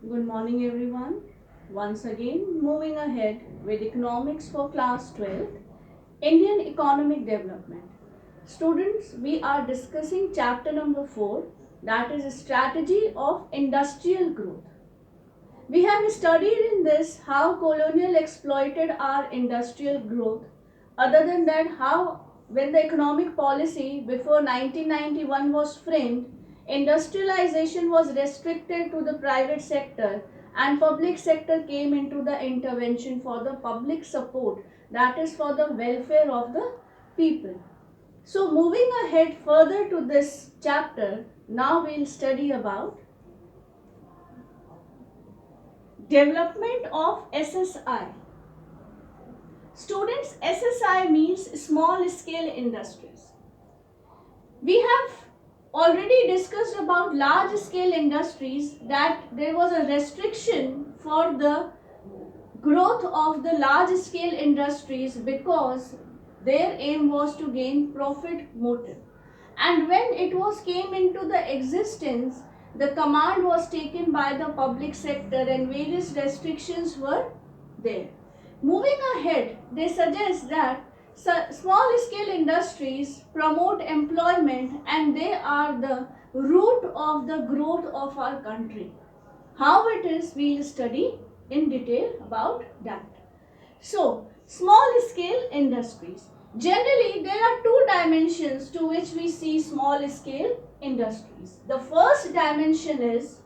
Good morning, everyone. Once again, moving ahead with economics for class 12th, Indian economic development. Students, we are discussing chapter number 4, that is strategy of industrial growth. We have studied in this how colonial exploited our industrial growth. Other than that, how when the economic policy before 1991 was framed, industrialization was restricted to the private sector and public sector came into the intervention for the public support, that is for the welfare of the people. So moving ahead further to this chapter, now we'll study about development of SSI. Students, SSI means small scale industries. We have already discussed about large scale industries that there was a restriction for the growth of the large scale industries because their aim was to gain profit motive. And when it was came into the existence, the command was taken by the public sector and various restrictions were there. Moving ahead, they suggest that small scale industries promote employment and they are the root of the growth of our country. How it is, we'll study in detail about that. So, small scale industries. Generally, there are two dimensions to which we see small scale industries. The first dimension is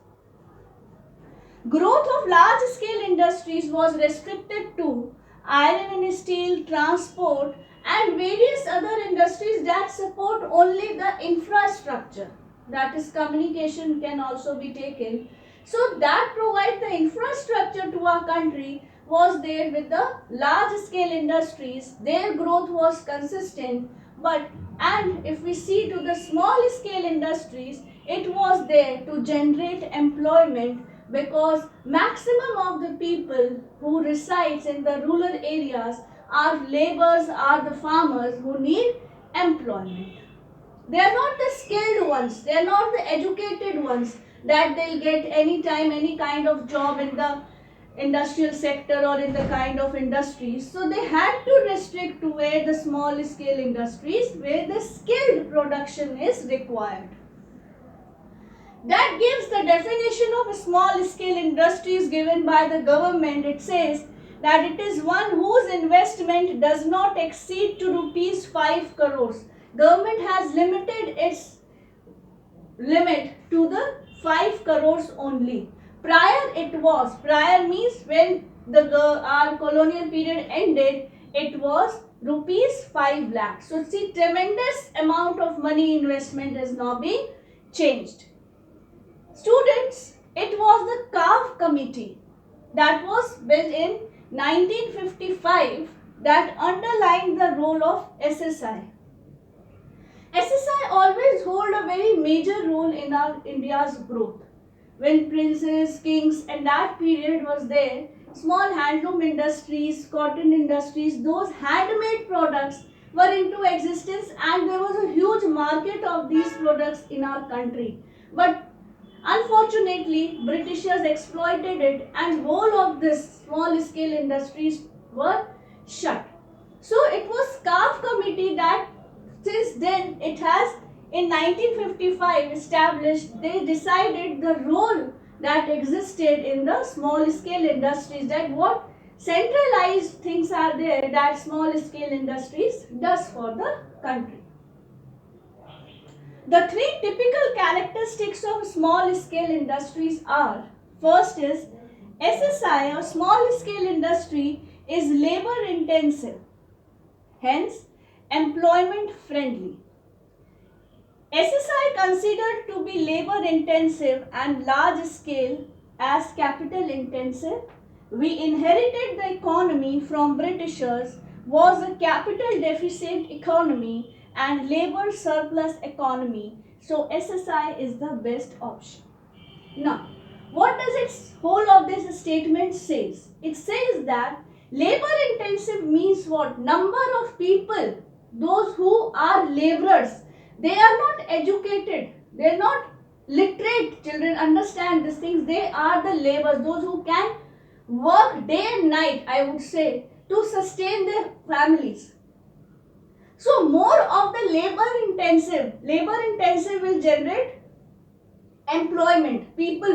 growth of large scale industries was restricted to iron and steel, transport, and various other industries that support only the infrastructure. That is, communication can also be taken. So, that provide the infrastructure to our country was there with the large scale industries. Their growth was consistent, but and if we see to the small scale industries, it was there to generate employment because maximum of the people who resides in the rural areas are laborers, are the farmers who need employment. They are not the skilled ones, they are not the educated ones that they'll get anytime any kind of job in the industrial sector or in the kind of industries. So they had to restrict to where the small scale industries where the skilled production is required. That gives the definition of small scale industries given by the government. It says that it is one whose investment does not exceed to rupees 5 crores. Government has limited its limit to the 5 crores only. Prior means when our colonial period ended, it was rupees 5 lakhs. So see, tremendous amount of money investment is now being changed. Students, it was the CAF committee that was built in 1955 that underlined the role of SSI. SSI always hold a very major role in our India's growth. When princes, kings and that period was there, small handloom industries, cotton industries, those handmade products were into existence and there was a huge market of these products in our country. But unfortunately, Britishers exploited it and whole of this small scale industries were shut. So it was CAF committee that since then it has in 1955 established, they decided the role that existed in the small scale industries, that what centralized things are there that small scale industries does for the country. The three typical characteristics of small scale industries are: first is SSI or small scale industry is labor intensive, hence employment friendly. SSI considered to be labor intensive and large scale as capital intensive. We inherited the economy from Britishers was a capital deficit economy and labor surplus economy. So SSI is the best option. Now, what does its whole of this statement says? It says that labor intensive means what? Number of people, those who are laborers, they are not educated, they are not Literate children understand these things. They are the laborers, those who can work day and night, I would say, to sustain their families. So more of the labor intensive will generate employment.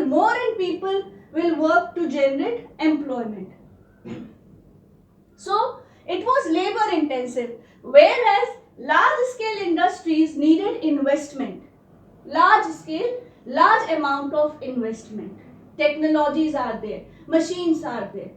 More and people will work to generate employment. So it was labor intensive, whereas large scale industries needed investment. Large amount of investment. Technologies are there, machines are there.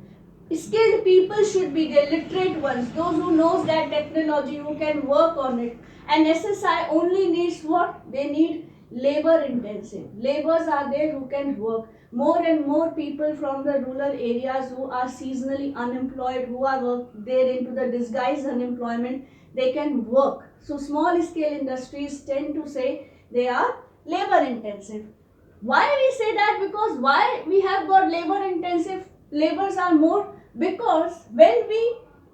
Skilled people should be there, literate ones, those who knows that technology, who can work on it. And SSI only needs what? They need labor intensive. Laborers are there who can work. More and more people from the rural areas who are seasonally unemployed, who are there into the disguised unemployment, they can work. So small scale industries tend to say they are labor intensive. Why we say that? Because why we have got labor intensive, laborers are more, because when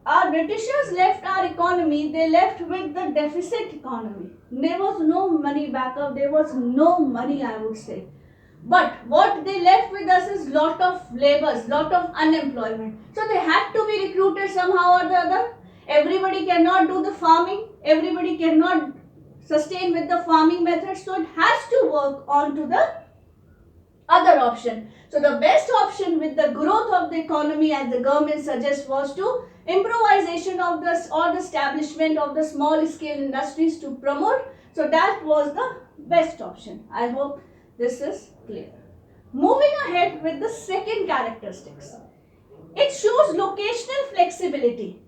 our Britishers left our economy, they left with the deficit economy. There was no money backup, there was no money, I would say. But what they left with us is lot of laborers, lot of unemployment. So they had to be recruited somehow or the other. Everybody cannot do the farming, everybody cannot sustain with the farming method, so it has to work on to the other option. So the best option with the growth of the economy, as the government suggests, was to improvisation of this or the establishment of the small scale industries to promote. So that was the best option. I hope this is clear. Moving ahead with the second characteristics. It shows locational flexibility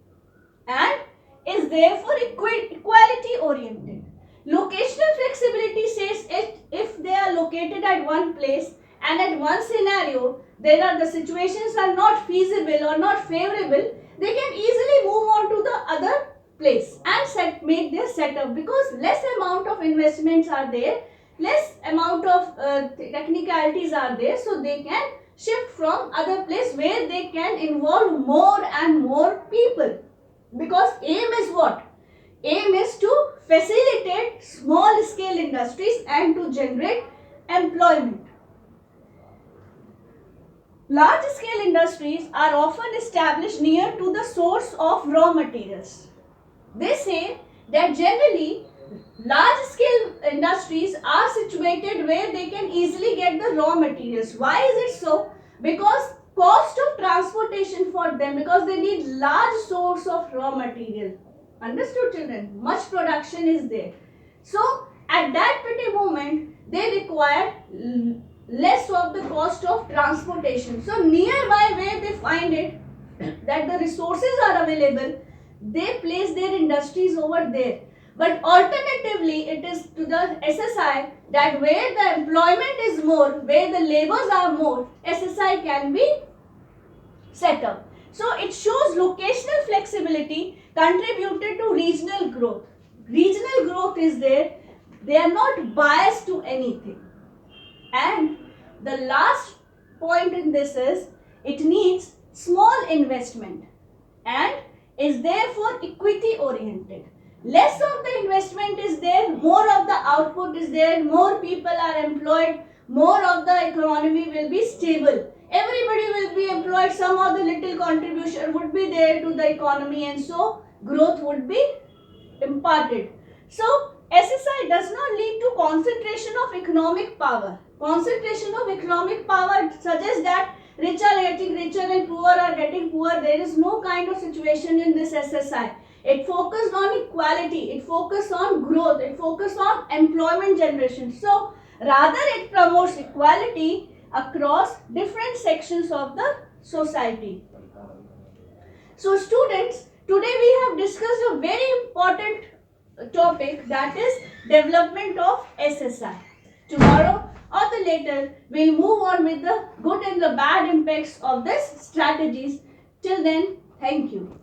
and is therefore equality oriented. Locational flexibility says if they are located at one place and at one scenario, the situations are not feasible or not favorable, they can easily move on to the other place and make their setup, because less amount of investments are there, less amount of technicalities are there, so they can shift from other place where they can involve more and more people. Because aim is what? Aim is to facilitate small scale industries and to generate employment. Large scale industries are often established near to the source of raw materials. They say that generally large scale industries are situated where they can easily get the raw materials. Why is it so? Because cost of transportation for them, because they need large source of raw material. Understood, children? Much production is there. So at that pretty moment they require less of the cost of transportation. So nearby where they find it that the resources are available, they place their industries over there. But alternatively, it is to the SSI that where the employment is more, where the labors are more, SSI can be set up. So it shows locational flexibility contributed to regional growth. Regional growth is there. They are not biased to anything. And the last point in this is it needs small investment and is therefore equity oriented. Less of the investment is there, more of the output is there, more people are employed, more of the economy will be stable. Everybody will be employed, some of the little contribution would be there to the economy, and so growth would be imparted. So SSI does not lead to concentration of economic power. Concentration of economic power suggests that rich are getting richer and poor are getting poor. There is no kind of situation in this SSI. It focused on equality, it focused on growth, it focused on employment generation. So rather it promotes equality across different sections of the society. So students, today we have discussed a very important topic, that is development of SSI. Tomorrow or the later we'll move on with the good and the bad impacts of these strategies. Till then, thank you.